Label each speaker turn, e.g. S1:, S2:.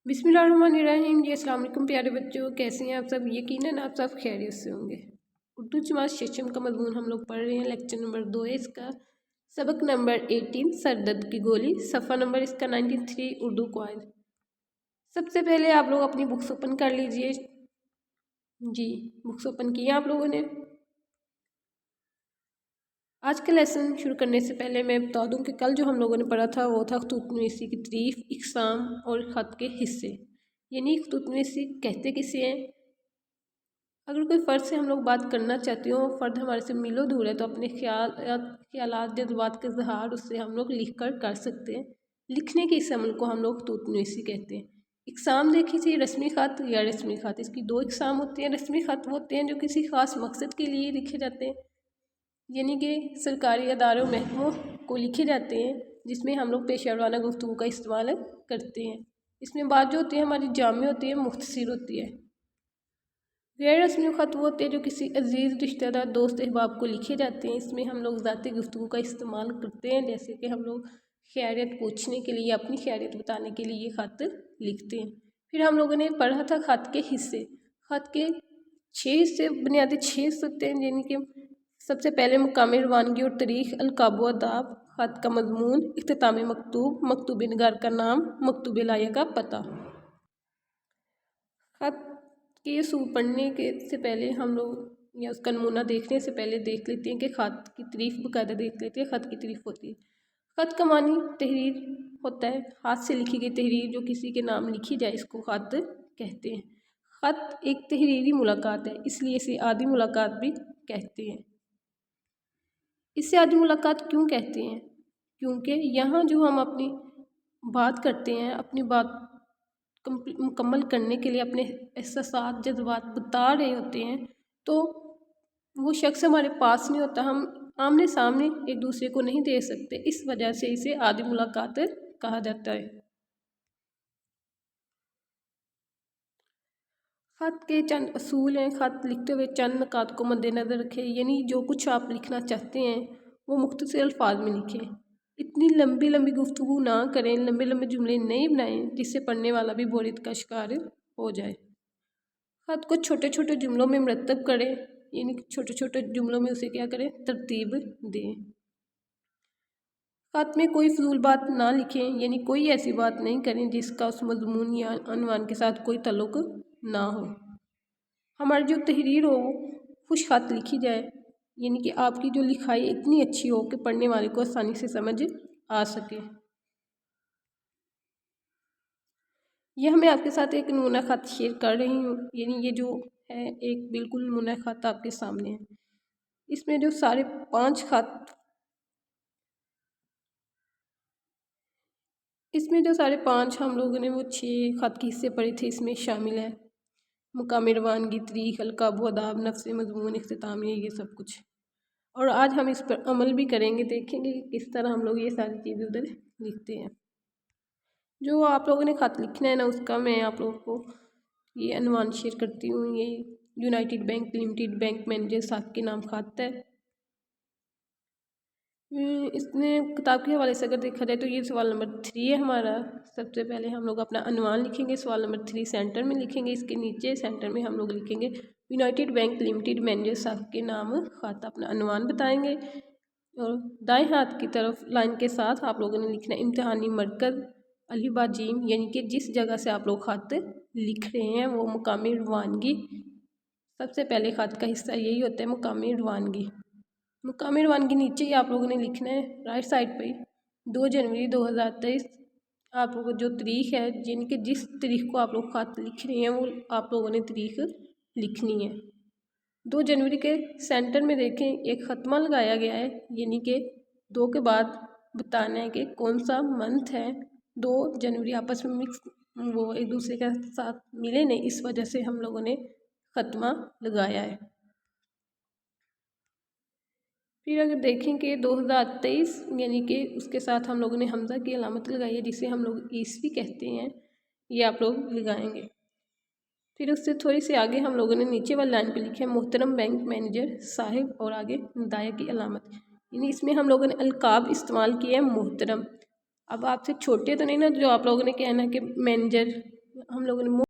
S1: बिस्मिल्लाहिर्रहमानिर्रहीम। जी अस्सलाम वालेकुम प्यारे बच्चों, कैसे हैं आप सब। यकीनन आप सब खैरियत से होंगे। उर्दू जमात शेशम का मजमून हम लोग पढ़ रहे हैं। लेक्चर नंबर 2 है इसका। सबक नंबर 18 सरदर्द की गोली। सफ़ा नंबर इसका 93 उर्दू क्वाइज। सबसे पहले आप लोग अपनी बुक्स ओपन कर लीजिए। जी बुक्स ओपन किए आप लोगों ने। आज का लेसन शुरू करने से पहले मैं बता दूं कि कल जो हम लोगों ने पढ़ा था वो था ख़ुतूत नवीसी की तारीफ़, इक़साम और ख़त के हिस्से। यानी ख़ुतूत नवीसी कहते किसे हैं। अगर कोई फ़र्द से हम लोग बात करना चाहते हो, फ़र्द हमारे से मिलो दूर है, तो अपने ख्यालात जज्बात के इज़हार उससे हम लोग लिख कर सकते हैं। लिखने के इस अमल को हम लोग ख़ुतूत नवीसी कहते हैं। इक़साम देखी थी, रस्मी ख़त या रस्मी ख़त। इसकी दो इक़साम होती हैं। रस्मी ख़त वो होते हैं जो किसी ख़ास मकसद के लिए लिखे जाते हैं, यानी कि सरकारी अदारों महकमों को लिखे जाते हैं, जिसमें हम लोग पेशा वराना गुफ्तगू का इस्तेमाल करते हैं। इसमें बात जो होती है हमारी जामी होती है, मुख्तसर होती है। गैर रस्मी ख़त वो होते हैं जो किसी अजीज़ रिश्तेदार दोस्त अहबाब को लिखे जाते हैं। इसमें हम लोग ज़ाती गुफ्तगू का इस्तेमाल करते हैं, जैसे कि हम लोग खैरियत पूछने के लिए, अपनी खैरियत बताने के लिए ये ख़त लिखते हैं। फिर हम लोगों ने पढ़ा था ख़त के हिस्से। ख़त के 6 हिस्से, बुनियादी 6 हिस्से होते हैं, यानी कि सबसे पहले मुकामी रवानगी और तारीख़, अलक़ाब व आदाब, ख़त का मजमून, इख्तितामी मकतूब, मकतूब निगार का नाम, मकतूब लाया का पता। ख़त के असूल पढ़ने के से पहले हम लोग या उसका नमूना देखने से पहले देख लेते हैं कि ख़त की तारीफ़ बाकायदा देख लेते हैं। ख़त की तारीफ़ होती है। ख़त का मानी तहरीर होता है, हाथ से लिखी गई तहरीर जो किसी के नाम लिखी जाए, इसको ख़त कहते हैं। ख़त एक तहरीरी मुलाकात है, इसलिए इसे आदी मुलाकात भी कहते हैं। इसे आदी मुलाकात क्यों कहते हैं? क्योंकि यहाँ जो हम अपनी बात करते हैं, अपनी बात मुकम्मल करने के लिए अपने एहसासात जज्बात बता रहे होते हैं, तो वो शख्स हमारे पास नहीं होता, हम आमने सामने एक दूसरे को नहीं देख सकते। इस वजह से इसे आदी मुलाकात कहा जाता है। ख़त के चंद असूल हैं। ख़त लिखते हुए चंद नुकात को मद्देनज़र रखें, यानी जो कुछ आप लिखना चाहते हैं वो मुख्तसर अल्फाज में लिखें। इतनी लंबी लंबी गुफ्तगू ना करें, लंबे लंबे जुमले नहीं बनाएं जिससे पढ़ने वाला भी बोरियत का शिकार हो जाए। ख़त को छोटे छोटे जुमलों में मरतब करें, यानी छोटे छोटे जुमलों में उसे क्या करें, तरतीब दें। ख़त में कोई फजूल बात ना लिखें, यानी कोई ऐसी बात नहीं करें जिसका उस मजमून या अनवान के साथ कोई ताल्लुक़ ना हो। हमारी जो तहरीर हो खुश ख़त लिखी जाए, यानी कि आपकी जो लिखाई इतनी अच्छी हो कि पढ़ने वाले को आसानी से समझ आ सके। यह मैं आपके साथ एक नमूना ख़त शेयर कर रही हूँ, यानी ये जो है एक बिल्कुल नमूना ख़त आपके सामने है। इसमें जो सारे 5 ख़त, इसमें जो सारे 5 हम लोगों ने वो 6 ख़त के हिस्से पढ़े थे, इसमें शामिल है मुकामी रवानगी, तारीख़, अलक़ाब व आदाब, नफ्स मजमून, इख्तितामी, ये सब कुछ। और आज हम इस पर अमल भी करेंगे, देखेंगे किस तरह हम लोग ये सारी चीज़ें उधर लिखते हैं। जो आप लोगों ने ख़त लिखना है ना, उसका मैं आप लोगों को ये अनवान शेयर करती हूँ। ये United bank limited bank manager साहब के नाम ख़त है। इसमें किताब के हवाले से अगर देखा जाए तो ये सवाल नंबर 3 है हमारा। सबसे पहले हम लोग अपना अनुमान लिखेंगे, सवाल नंबर 3 सेंटर में लिखेंगे, इसके नीचे सेंटर में हम लोग लिखेंगे यूनाइटेड बैंक लिमिटेड मैनेजर साहब के नाम ख़त, अपना अनुमान बताएंगे। और दाएं हाथ की तरफ लाइन के साथ आप लोगों ने लिखना इम्तिहानी मरकज़ अलीबा जीम, यानी कि जिस जगह से आप लोग ख़त लिख रहे हैं वो मुकामी रवानगी। सबसे पहले ख़त का हिस्सा यही होता है, मुकामी रवानगी। मुकामी रवानगी नीचे ही आप लोगों ने लिखना है राइट साइड पे 2 जनवरी 2023। आप लोगों जो तारीख़ है, यानी कि जिस तारीख़ को आप लोग ख़त लिख रहे हैं वो आप लोगों ने तारीख़ लिखनी है। 2 जनवरी के सेंटर में देखें एक ख़त्मा लगाया गया है, यानी कि 2 के बाद बताना है कि कौन सा मंथ है। 2 जनवरी आपस में मिक्स, वो एक दूसरे के साथ मिले नहीं, इस वजह से हम लोगों ने ख़त्मा लगाया है। फिर अगर देखें कि 2023, यानी कि उसके साथ हम लोगों ने हमज़ा की अलामत लगाई है, जिसे हम लोग ईस्वी कहते हैं, ये आप लोग लगाएंगे। फिर उससे थोड़ी सी आगे हम लोगों ने नीचे वाली लाइन पे लिखा है मोहतरम बैंक मैनेजर साहिब, और आगे दाया की अलामत, यानी इसमें हम लोगों ने अलकाब इस्तेमाल किया है मोहतरम। अब आपसे छोटे तो नहीं ना जो आप लोगों ने कहना कि मैनेजर हम लोगों ने